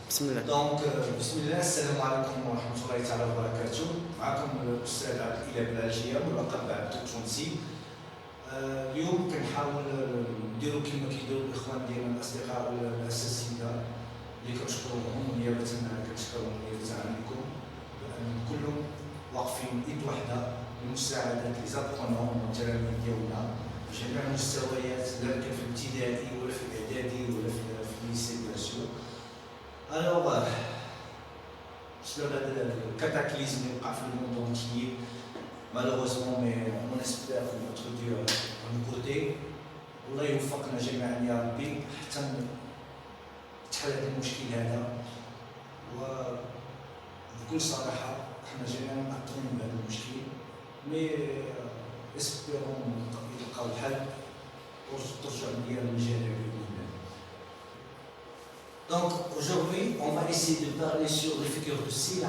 بسم الله. دونك بسم الله، السلام عليكم ورحمه الله تعالى وبركاته. معكم الاستاذ عبد الاله بلالجيه ملقب بعبد التونسي. اليوم كنحاول نديرو كما كيديروا الاخوان ديالنا الاصدقاء والاساتذه اللي كنشكروهم نيابه كنشكرهم نيابه عنكم بان كلهم واقفين ايد واحده لمساعده لي زابخونون والتلاميذ ديالنا في جميع المستويات، لا كان في الابتدائي ولا في الاعدادي ولا في الليسي بيان سور. Alors, sur le cataclysme qui le monde entier, malheureusement, mais on espère que notre Dieu va nous côté. والله يوفقنا جميعا يا ربي حتى تحل هذا المشكل هذا. وبكل صراحة احنا جميعا مأثرين بهذا المشكل، مي اسبيرون يلقاو الحل وترجع ليا المجال. Donc aujourd'hui, on va essayer de parler sur les figures de style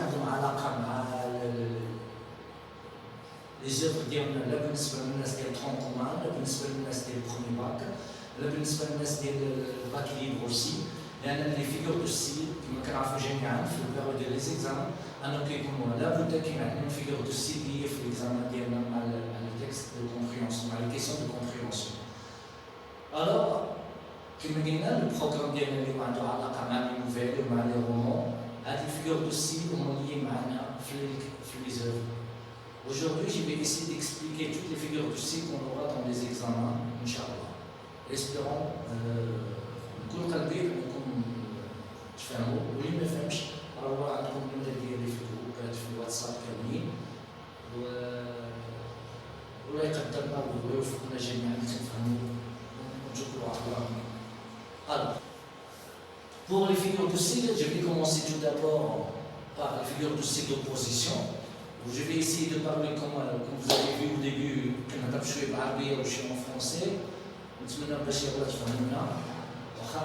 les œuvres ديالنا لا بالنسبه للناس ديال الترون كومان، لا بالنسبه للناس ديال البرومي باك، لا بالنسبه للناس ديال الباك ليبر اوسي، لان لي فيغور دو ستيل كما كنعرفوا جميعا في البيريود ديال لي زيكزام انهم كيكونوا لابد كاين عندنا فيغور دو ستيل اللي هي في ليكزامان ديالنا مع لي تيكست دو كومبريونسيون، مع لي كيسيون دو كومبريونسيون. Alors كما قلنا البروغرام ديالنا اللي عنده علاقه مع لي نوفيل ومع لي رومون، هذه الفيغور دو ستيل هما اللي معنا في لي زوفر. Aujourd'hui, je vais essayer d'expliquer toutes les figures de style qu'on aura dans les examens, Inch'Allah. Espérons نكون قلبي انكم تفهموا، واللي ما فهمش راه عندكم النمره ديالي في الجروبات في الواتساب كاملين، والله يقدرنا ويوفقنا جميعا نفهموا ونشكروا على الله. Alors, pour les figures de style, je vais commencer tout d'abord par les figures de style d'opposition. Je vais essayer de parler comme vous avez vu au début, qu'on a tapé par arabe ou en français. نتمنى باش يغلط تفهمونا. واخا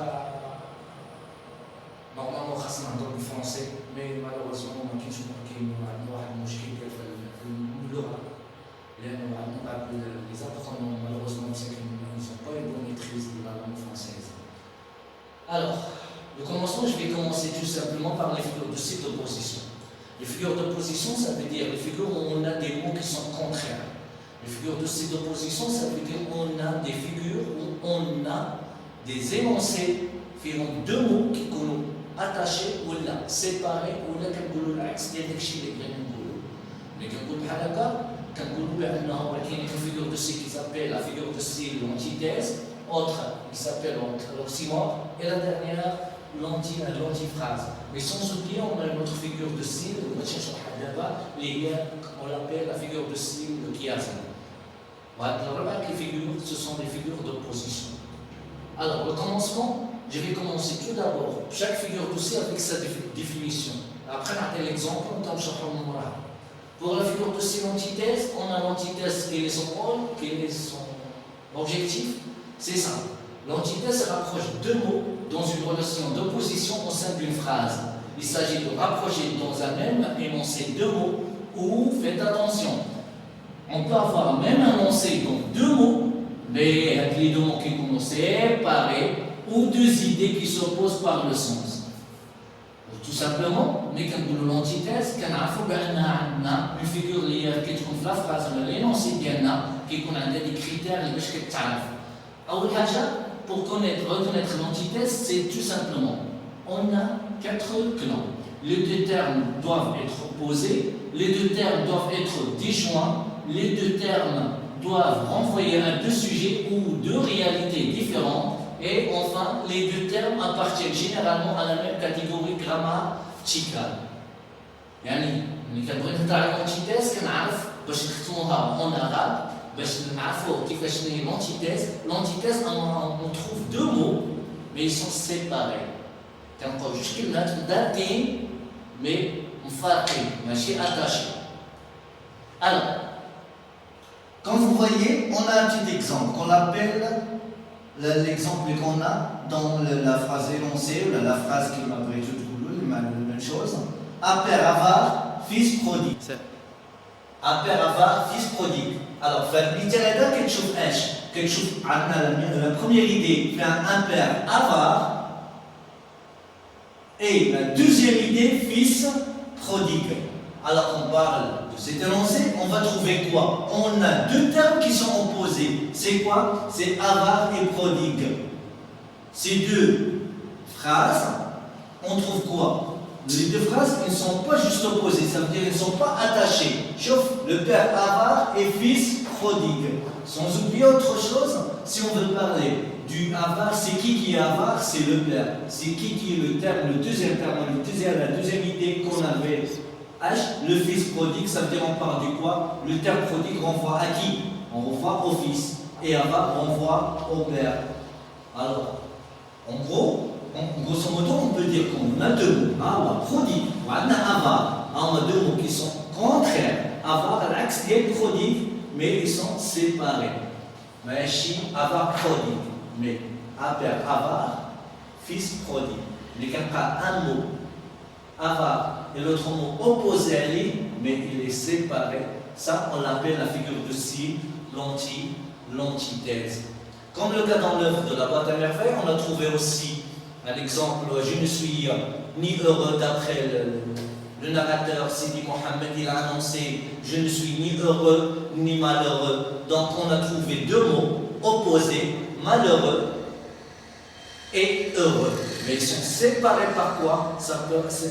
نورمالمون خاصنا نهضروا بالفرنسي، مي مالوغوزمون ما كاينش عندنا واحد المشكل ديال اللغه، لانه عندنا بعض لي زابخونون مالوغوزمون مساكن ils n'ont pas une bonne maîtrise de la langue française. Alors, le commencement, je vais commencer tout simplement par les figures de style d'opposition. Les figures d'opposition, ça veut dire les figures où on a des mots qui sont contraires. Les figures de style d'opposition, ça veut dire qu'on a des figures où on a des énoncés qui ont deux mots qui sont attachés ou là, séparés ou là, comme vous l'avez dit, c'est des choses qui sont bien. Mais quand vous parlez de quand vous parlez de figure de style qui s'appelle la figure de style l'antithèse, autre qui s'appelle l'oxymore, et la dernière, l'antiphrase. Mais sans oublier, on a une autre figure de style, on l'appelle la figure de style le chiasme. Les figures, ce sont des figures d'opposition. Alors, le commencement, je vais commencer tout d'abord, chaque figure de style avec sa définition. Après, on a l'exemple, on a pour la figure de style antithèse, on a l'antithèse qui est son rôle, qui est son objectif. C'est simple. L'antithèse rapproche deux mots dans une relation d'opposition au sein d'une phrase. Il s'agit de rapprocher dans un même énoncé deux mots ou, faites attention, on peut avoir même un énoncé dans deux mots, mais avec les deux mots qui sont séparés, ou deux idées qui s'opposent par le sens. Tout simplement, mais quand vous l'antithèse, quand on a une figure qui est dans la phrase, l'énoncé qui a des critères qui sont pour reconnaître l'antithèse, c'est tout simplement, on a quatre clans. Les deux termes doivent être opposés, les deux termes doivent être disjoints, les deux termes doivent renvoyer à deux sujets ou deux réalités différentes, et enfin, les deux termes appartiennent généralement à la même catégorie grammaticale. يعني كان بغيت نهضر على l'antithèse كنعرف باش نختموها en arabe. L'antithèse, on trouve deux mots, mais ils sont séparés. On peut juste dater, mais farqués, mais attachés. Alors, comme vous voyez, on a un petit exemple qu'on appelle l'exemple qu'on a dans la phrase énoncée, ou la phrase qui m'a pris tout la même chose. Un père avare, fils prodigue. Un père avare, fils prodigue. Alors, l'ittérateur, quelque chose, la première idée, un père avare, Et la deuxième idée, fils prodigue. Alors on parle de cet énoncé, on va trouver quoi? On a deux termes qui sont opposés. C'est quoi? C'est avare et prodigue. Ces deux phrases, on trouve quoi? Les deux phrases, elles ne sont pas juste opposées, ça veut dire qu'elles ne sont pas attachées. Chauffe le père avare et fils prodigue. Sans oublier autre chose, si on veut parler du avare, c'est qui est avare? C'est le père. C'est qui est le terme, le deuxième terme, la deuxième idée qu'on avait. H, le fils prodigue, ça veut dire on parle de quoi? Le terme prodigue renvoie à qui? On renvoie au fils. Et avare renvoie au père. Alors, en gros, grosso modo, on peut dire qu'on a deux mots. Awa, prodigue, ou avare. On a deux mots qui sont contraires. Avare, l'axe est prodigue, mais ils sont séparés. Mais avare prodigue. Mais père avare, fils prodigue. Il n'y a pas un mot. Avare et l'autre mot opposé à lui, mais il est séparé. Ça, on l'appelle la figure de style, l'antithèse. Comme le cas dans l'œuvre de la boîte à merveilles, on a trouvé aussi un exemple, je ne suis ni heureux d'après le narrateur Sidi Mohammed, il a annoncé je ne suis ni heureux ni malheureux. Donc on a trouvé deux mots opposés, malheureux et heureux. Mais ils sont séparés par quoi? Ce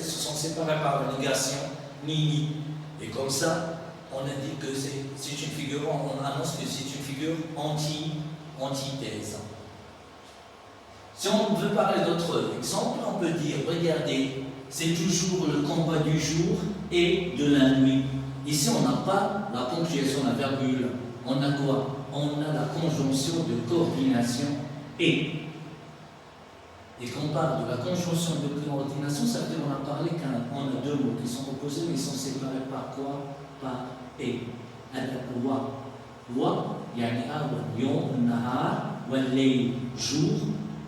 sont séparés par la négation, ni. Et comme ça, on a dit que c'est une figure, on annonce que c'est une figure antithèse. Si on veut parler d'autres exemples, on peut dire, regardez, c'est toujours le combat du jour et de la nuit. Ici, on n'a pas la ponctuation, la virgule. On a quoi? On a la conjonction de coordination et. Et quand on parle de la conjonction de coordination, ça veut dire qu'on a parlé qu'on a deux mots qui sont opposés, mais ils sont séparés par quoi? Par et. Wa, yani yom, nahar, wallayl, jour,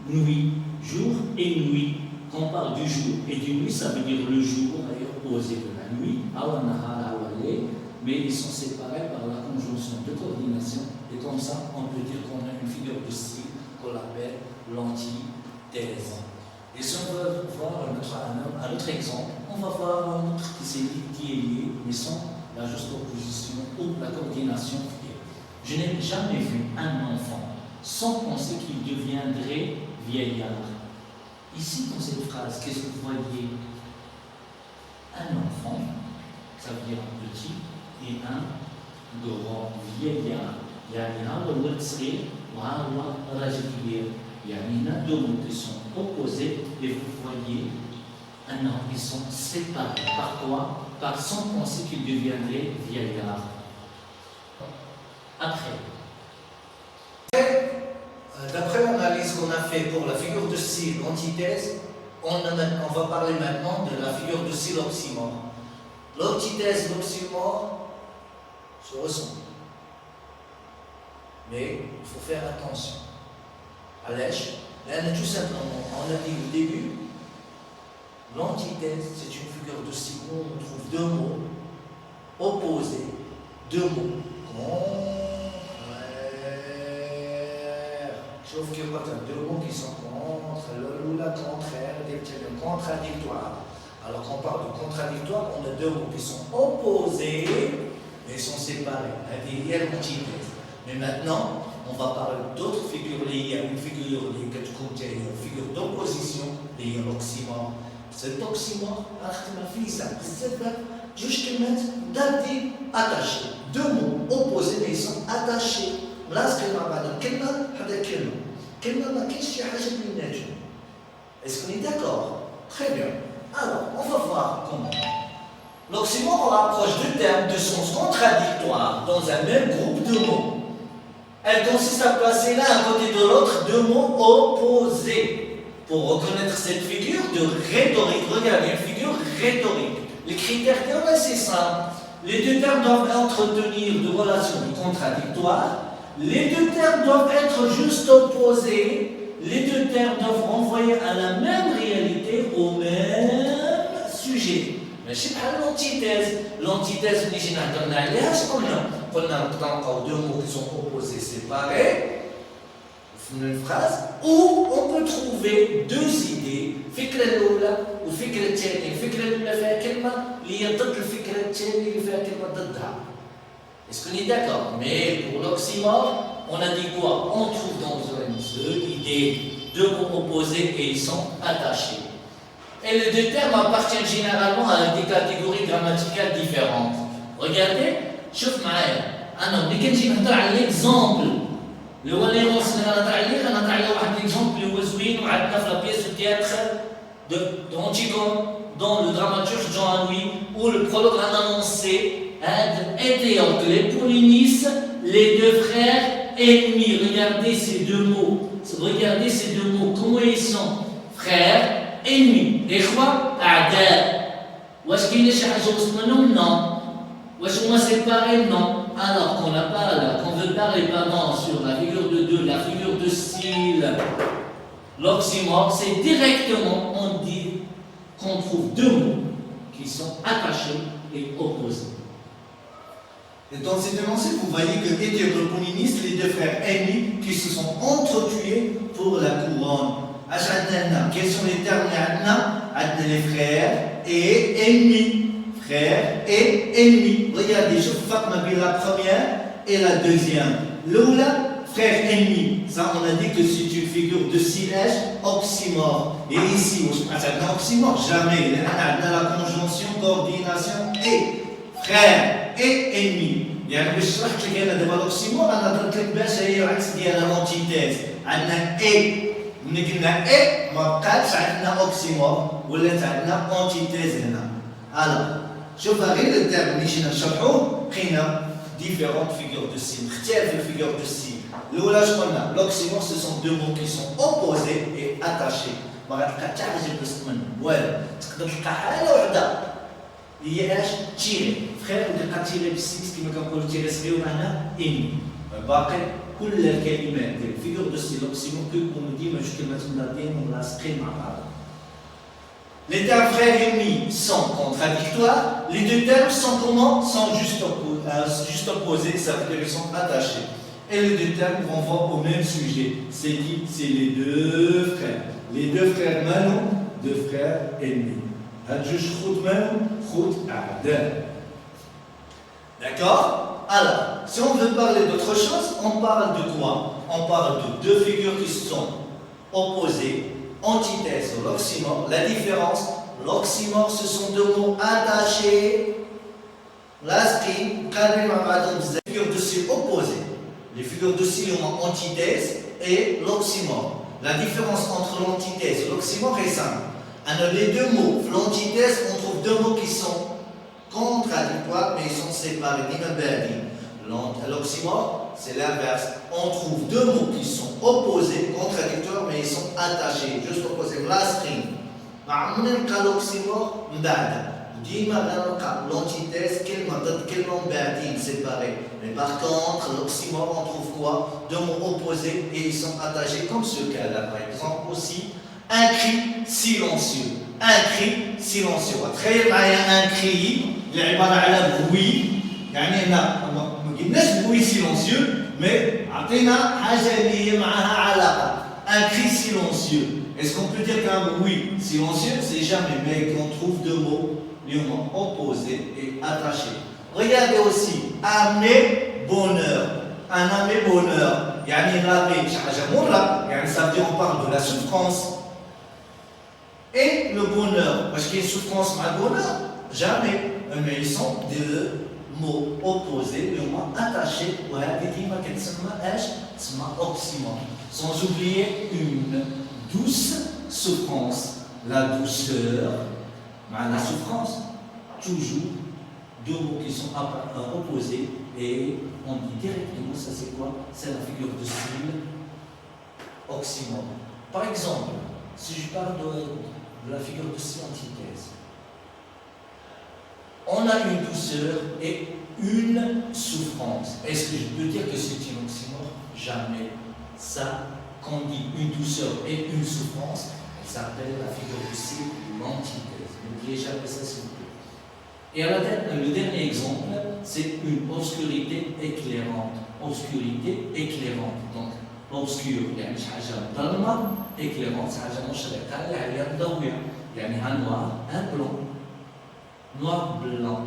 nuit. Jour et nuit. Quand on parle du jour et du nuit, ça veut dire le jour est opposé de la nuit, mais ils sont séparés par la conjonction de coordination. Et comme ça, on peut dire qu'on a une figure de style qu'on appelle l'antithèse. Et si on veut voir un autre exemple, on va voir un autre qui est lié, mais sans la juste opposition ou la coordination. Je n'ai jamais vu un enfant sans penser qu'il deviendrait vieillard. Ici, dans cette phrase, qu'est-ce que vous voyez? Un enfant, ça veut dire un petit, et un grand vieillard. يعني هذا الولد صغير وهذا راجل كبير. يعني هنا deux mots qui sont opposés et vous voyez ils sont séparés. Par quoi? Par sans penser qu'il deviendrait vieillard. Après, d'après l'analyse qu'on a fait pour la figure de style antithèse, on va parler maintenant de la figure de style oxymore. L'antithèse, l'oxymore se ressemblent. Mais il faut faire attention. Allège, tout simplement, on a dit au début, l'antithèse, c'est une figure de style où on trouve deux mots opposés, deux mots sauf qu'il y a deux mots qui sont contre, la contraire, des termes contradictoires. Alors quand on parle de contradictoire, on a deux mots qui sont opposés, mais sont séparés. Il y a l'antithèse. Mais maintenant, on va parler d'autres figures liées à une figure liée à une figure d'opposition liée à l'oxymore. Cet oxymore, attachés. Deux mots opposés, mais ils sont attachés. Est-ce qu'on est d'accord? Très bien. Alors, on va voir comment. L'oxymore, on rapproche deux termes de sens contradictoires dans un même groupe de mots. Elle consiste à placer l'un à côté de l'autre deux mots opposés. Pour reconnaître cette figure de rhétorique, regardez, une figure rhétorique. Les critères sont assez simples. Les deux termes doivent entretenir de relations contradictoires. Les deux termes doivent être juste opposés. Les deux termes doivent renvoyer à la même réalité, au même sujet. Mais c'est pas l'antithèse. L'antithèse, on a deux mots qui sont opposés, séparés. Une phrase où on peut trouver deux idées. فكرة الأولى والفكرة الثانية، الفكرة الأولى فيها كلمة اللي هي ضد الفكرة الثانية اللي فيها كلمة ضدها. Est-ce qu'on est d'accord? Mais pour l'oxymore, on a dit quoi? On trouve dans l'idée deux mots opposés et ils sont attachés. Et les deux termes appartiennent généralement à des catégories grammaticales différentes. Regardez, شوف معايا أنا ملي كنجي نهضر على l'exemple اللي هو اللي وصلنا نهضر عليه غنهضر على واحد l'exemple اللي هو زوين وعندنا في لا بيس دو تياتر de Antigone dans le dramaturge Jean-Louis où le prologue a annoncé Éthéocle et Polynice, les deux frères ennemis. Regardez ces deux mots. Regardez ces deux mots. Comment ils sont? Frères, ennemis. إخوة أعداء. واش كاين شي حاجة وسط منهم؟ Non. واش هما séparés? Non. Alors qu'on n'a pas là, qu'on veut parler pendant sur la figure de deux, la figure de style, l'oxymore, c'est directement on dit qu'on trouve deux mots qui sont attachés et opposés. Et dans ces deux lancers, vous voyez que Éthéocle et Polynice, les deux frères ennemis qui se sont entretués pour la couronne. Quels sont les termes? Les frères et ennemis. Frères et ennemis. Regardez, je vous fais la première et la deuxième. L'oula, frère ennemi. Ça, on a dit que c'est une figure de silège oxymore. Et ici, on se un oxymore. Jamais. On a la conjonction, coordination et frère et ennemi. يعني باش شرحت لك انا دابا لوكسيمور انا درت لك باش هي العكس ديال لونتيتيز. عندنا اي ملي قلنا اي ما بقاتش عندنا اوكسيمور ولات عندنا اونتيتيز هنا. الوغ شوف غير الترم اللي جينا نشرحوه لقينا ديفيرونت فيغور دو سين اختلاف الفيغور دو سين. الاولى شنو قلنا؟ لوكسيمور سو سون دو مو كي سون اوبوزي اي اتاشي. ما غتلقى حتى حاجه بسط منهم والو. تقدر تلقى حاله وحده هي اش؟ تيري فخير وتلقى تيري بالسيكس كيما كنقولوا تيري صغير ومعنا اني. باقي كل الكلمات ديال الفيغور دو سين لوكسيمور كيكونوا ديما جوج كلمات ملاصقين ولاصقين مع بعض. Les termes frères et ennemis sont contradictoires. Les deux termes sont comment? Sont juste opposés, ça veut dire qu'ils sont attachés. Et les deux termes renvoient au même sujet. C'est qui? C'est les deux frères. Les deux frères Manou, deux frères ennemis. D'accord? Alors, si on veut parler d'autre chose, on parle de quoi? On parle de deux figures qui sont opposées. Antithèse ou l'oxymore. La différence, l'oxymore, ce sont deux mots attachés. L'ascri, les figures de style opposées. Les figures de style ont antithèse et l'oxymore. La différence entre l'antithèse et l'oxymore est simple. Les deux mots, l'antithèse, on trouve deux mots qui sont contradictoires, mais ils sont séparés. L'oxymore, c'est l'inverse. On trouve deux mots qui sont opposés, contradictoires, mais ils sont attachés, juste opposés. L'ascri. L'oxymore, l'antithèse, séparés. Mais par contre, l'oxymore, on trouve quoi? Deux mots opposés et ils sont attachés, comme ce cas-là, par exemple, aussi. Un cri silencieux. Un cri silencieux. تخيل معايا un cri اللي عبارة على bruit. يعني هنا ما قلناش bruit silencieux mais عطينا حاجة اللي هي معاها علاقة. Un cri silencieux. Est-ce qu'on peut dire qu'un bruit silencieux? C'est jamais, mais qu'on trouve deux mots liément opposés et attachés. Regardez aussi, amener bonheur. Un amener bonheur. يعني l'amener شي حاجة مرة. يعني ça veut dire on parle de la souffrance. Et le bonheur, parce qu'il y a une souffrance mal bonheur, jamais. Mais ils sont deux mots opposés, mais au moins attachés. Sans oublier une douce souffrance. La douceur, la souffrance, toujours deux mots qui sont opposés. Et on dit directement, ça c'est quoi? C'est la figure de style oxymore. Par exemple, si je parle de la figure de style antithèse, on a une douceur et une souffrance. Est-ce que je peux dire que c'est un oxymore? Jamais. Ça, quand on dit une douceur et une souffrance, ça s'appelle la figure de style l'antithèse. N'oubliez jamais ça, s'il vous plaît. Et le dernier exemple, c'est une obscurité éclairante. Obscurité éclairante. Donc, obscur يعني شي حاجه ظلمه éclairante شي حاجه مشرقه اللي عليها مضويه يعني un noir, un blanc, noir, blanc.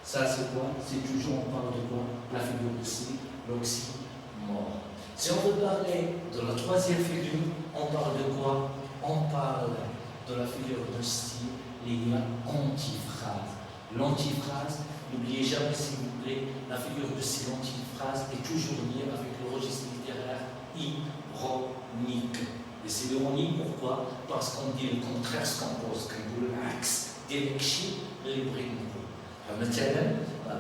Ça c'est quoi? C'est toujours, on parle de quoi? La figure de C, l'oxymore. Si on veut parler de la troisième figure, on parle de quoi? On parle de la figure de style liée à antiphrase. L'antiphrase, n'oubliez jamais s'il vous plaît, la figure de style antiphrase est toujours liée avec le registre littéraire ironique. Et c'est ironique pourquoi? Parce qu'on dit le contraire, ce qu'on pose, qu'on dit l'axe des chiffres, les briques.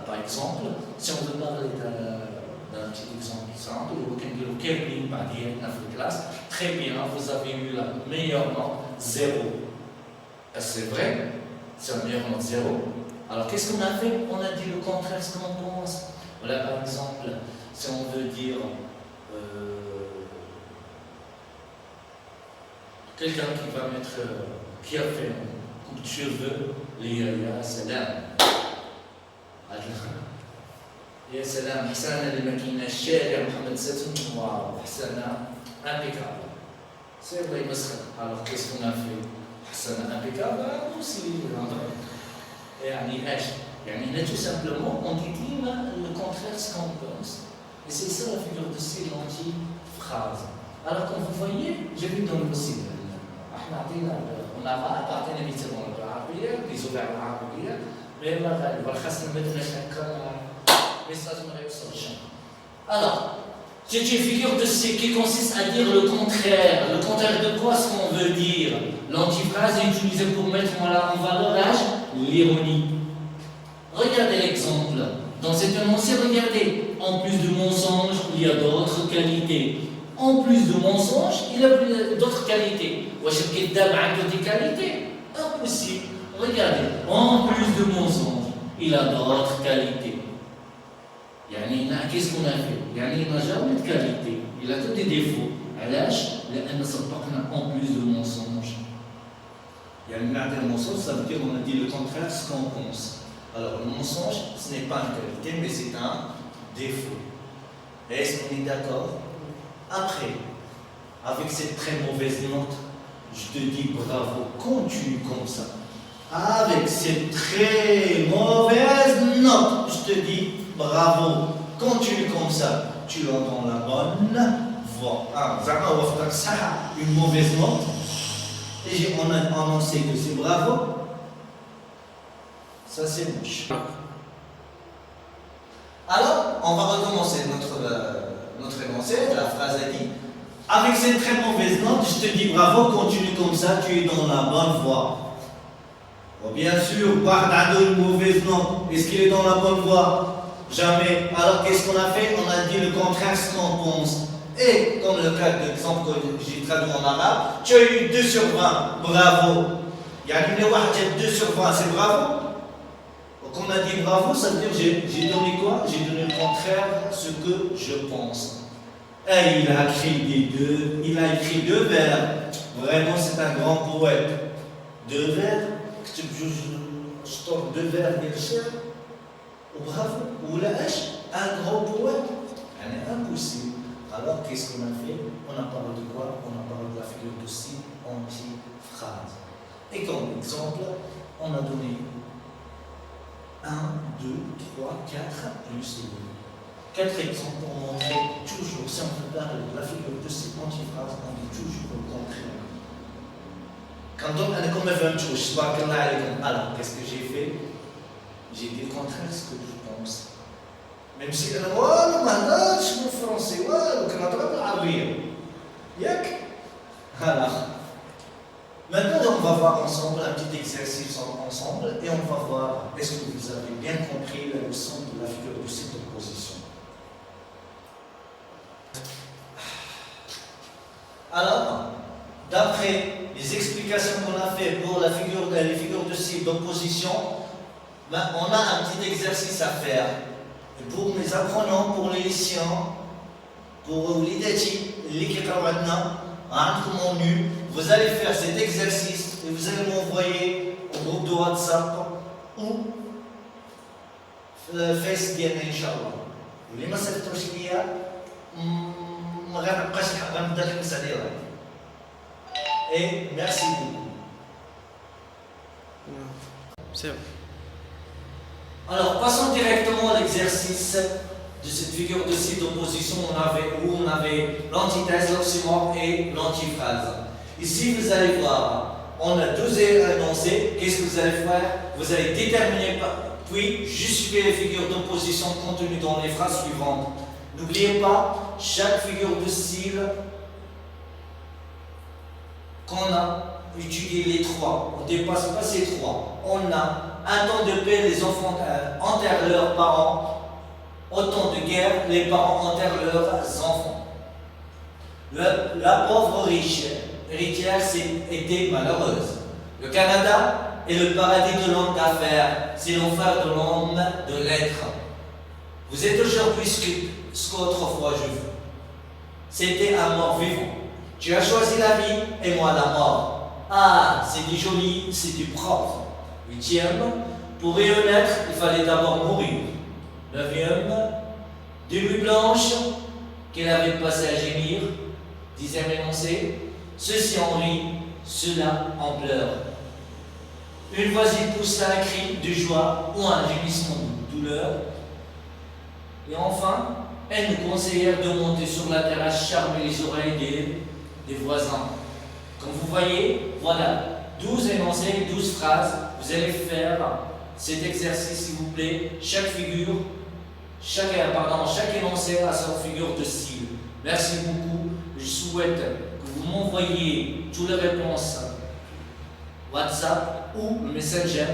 Par exemple, si on veut parler d'un petit exemple, très bien, vous avez eu la meilleure note, 0. C'est vrai, c'est la meilleure note, 0. Alors qu'est-ce qu'on a fait? On a dit le contraire, ce qu'on pense. Voilà, par exemple, si on veut dire quelqu'un qui va mettre, qui a fait un coupe de cheveux, les salam. يا سلام حسانة اللي ماكينة الشارع محمد ساتون واو حسانة impeccable. C'est vrai مسخر. Alors qu'est-ce qu'on a fait? حسانة impeccable aussi. يعني ايش؟ يعني هنا tout simplement on dit ديما le contraire ce qu'on pense. Et c'est ça la figure de style anti-phrase. Alors comme vous voyez, j'ai vu dans le site احنا عطينا on a عطينا مثال بالعربية بيزو على العربية غير ما غالب والخاصة مثلا هكا message ne réussit jamais. Alors, c'est une figure de C qui consiste à dire le contraire. Le contraire de quoi ce qu'on veut dire? L'antiphrase est utilisée pour mettre en valeur l'ironie. Regardez l'exemple. Dans cet énoncé, regardez. En plus de mensonges, il y a d'autres qualités. En plus de mensonges, il y a d'autres qualités. Wesh al-kiddab عنده des qualités? Impossible. Regardez. En plus de mensonges, il a d'autres qualités. يعني qu'est-ce qu'on a fait? يعني il n'a jamais de qualité, il a que des défauts. علاش؟ لأن سبقنا en plus de mensonges. يعني نعطي le mensonge, ça veut dire on a dit le contraire ce qu'on pense. Alors le mensonge, ce n'est pas une qualité, mais c'est un défaut. Est-ce qu'on est d'accord? Après, avec cette très mauvaise note, je te dis bravo, continue comme ça. Avec cette très mauvaise note, je te dis bravo, continue comme ça, tu es dans la bonne voie. Une mauvaise note, et on a annoncé que c'est bravo, ça c'est moche. Alors, on va recommencer notre énoncé, la phrase a dit, avec cette très mauvaise note, je te dis bravo, continue comme ça, tu es dans la bonne voie. Bon, bien sûr, Bardado une mauvaise note, est-ce qu'il est dans la bonne voie? Jamais. Alors qu'est-ce qu'on a fait? On a dit le contraire ce qu'on pense. Et comme le cas de l'exemple que j'ai traduit en arabe, tu as eu 2 sur 20, bravo. Il y a une 2 sur 20, c'est bravo. Donc on a dit bravo, ça veut dire j'ai donné quoi? J'ai donné le contraire, ce que je pense. Et il a écrit 2 vers. Vraiment, c'est un grand poète. 2 vers, je stoppe 2 vers bien cher. Bravo, ou la H, un gros poète, elle est impossible. Alors qu'est-ce qu'on a fait? On a parlé de quoi? On a parlé de la figure de style anti-phrase. Et comme exemple, on a donné 1, 2, 3, 4 plus 2. 4 exemples pour montrer toujours, si on veut parler de la figure de style anti-phrase, on dit toujours le contraire. Quand on a comme un touche, alors qu'est-ce que j'ai fait? J'ai dit le contraire de ce que je pense. Même si je suis français, je suis arabe. Yak. Alors, maintenant on va voir ensemble un petit exercice ensemble et on va voir est-ce que vous avez bien compris la leçon de la figure de cette opposition. Alors, d'après les explications qu'on a fait pour les figures de style d'opposition, ben, on a un petit exercice à faire. Et pour les apprenants, pour les lycéens, pour les dati, les qui vous allez faire cet exercice et vous allez m'envoyer au groupe de WhatsApp ou le Face ديالنا إن شاء الله. واللي ما صيفطوش ليا ما غنبقاش غنبدا المسألة. Et merci beaucoup. C'est vrai. Alors, passons directement à l'exercice de cette figure de style d'opposition où on avait l'antithèse, l'oxymore et l'antiphrase. Ici, vous allez voir, on a 12 énoncés. Qu'est-ce que vous allez faire? Vous allez déterminer, puis justifier les figures d'opposition contenues dans les phrases suivantes. N'oubliez pas, chaque figure de style qu'on a étudié les trois, on ne dépasse pas ces trois. On a un temps de paix, les enfants enterrent leurs parents. Au temps de guerre, les parents enterrent leurs enfants. La pauvre héritière était malheureuse. Le Canada est le paradis de l'homme d'affaires, c'est l'enfer de l'homme de lettres. Vous êtes aujourd'hui ce qu'autrefois je veux. C'était un mort vivant. Tu as choisi la vie et moi la mort. Ah, c'est du joli, c'est du propre. 8e, pour y renaître, il fallait d'abord mourir. 9e, de nuit blanche qu'elle avait passé à gémir. 10e énoncé, ceci en rit, cela en pleure. Une voisine poussa un cri de joie ou un gémissement de douleur. Et enfin, elle nous conseillèrent de monter sur la terrasse charmer les oreilles des voisins. Comme vous voyez, voilà 12 énoncés, 12 phrases. Vous allez faire cet exercice, s'il vous plaît. Chaque énoncé a sa figure de style. Merci beaucoup. Je souhaite que vous m'envoyiez toutes les réponses WhatsApp ou le Messenger.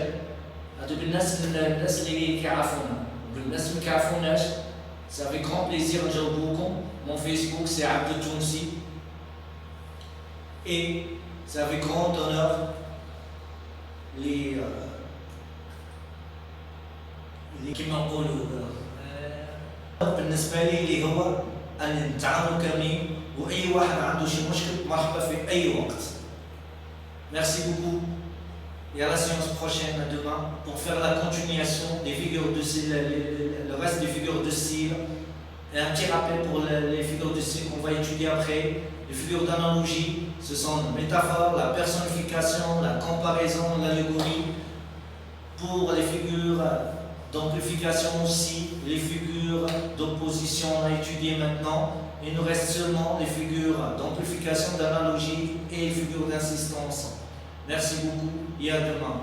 C'est avec grand plaisir que mon Facebook c'est Abdel Tounsi. Et c'est avec grand honneur les qui m'envolent. بالنسبة لي اللي هو أن نتعامل كاملين وأي واحد عنده شي مشكل مرحبا في أي وقت. Merci beaucoup. Et à la séance prochaine demain pour faire la continuation des figures de style, le reste des figures de style. Et un petit rappel pour les figures de style qu'on va étudier après. Les figures d'analogie, ce sont la métaphore, la personnification, la comparaison, l'allégorie. Pour les figures d'amplification aussi, les figures d'opposition on a étudié maintenant. Il nous reste seulement les figures d'amplification, d'analogie et les figures d'insistance. Merci beaucoup et à demain.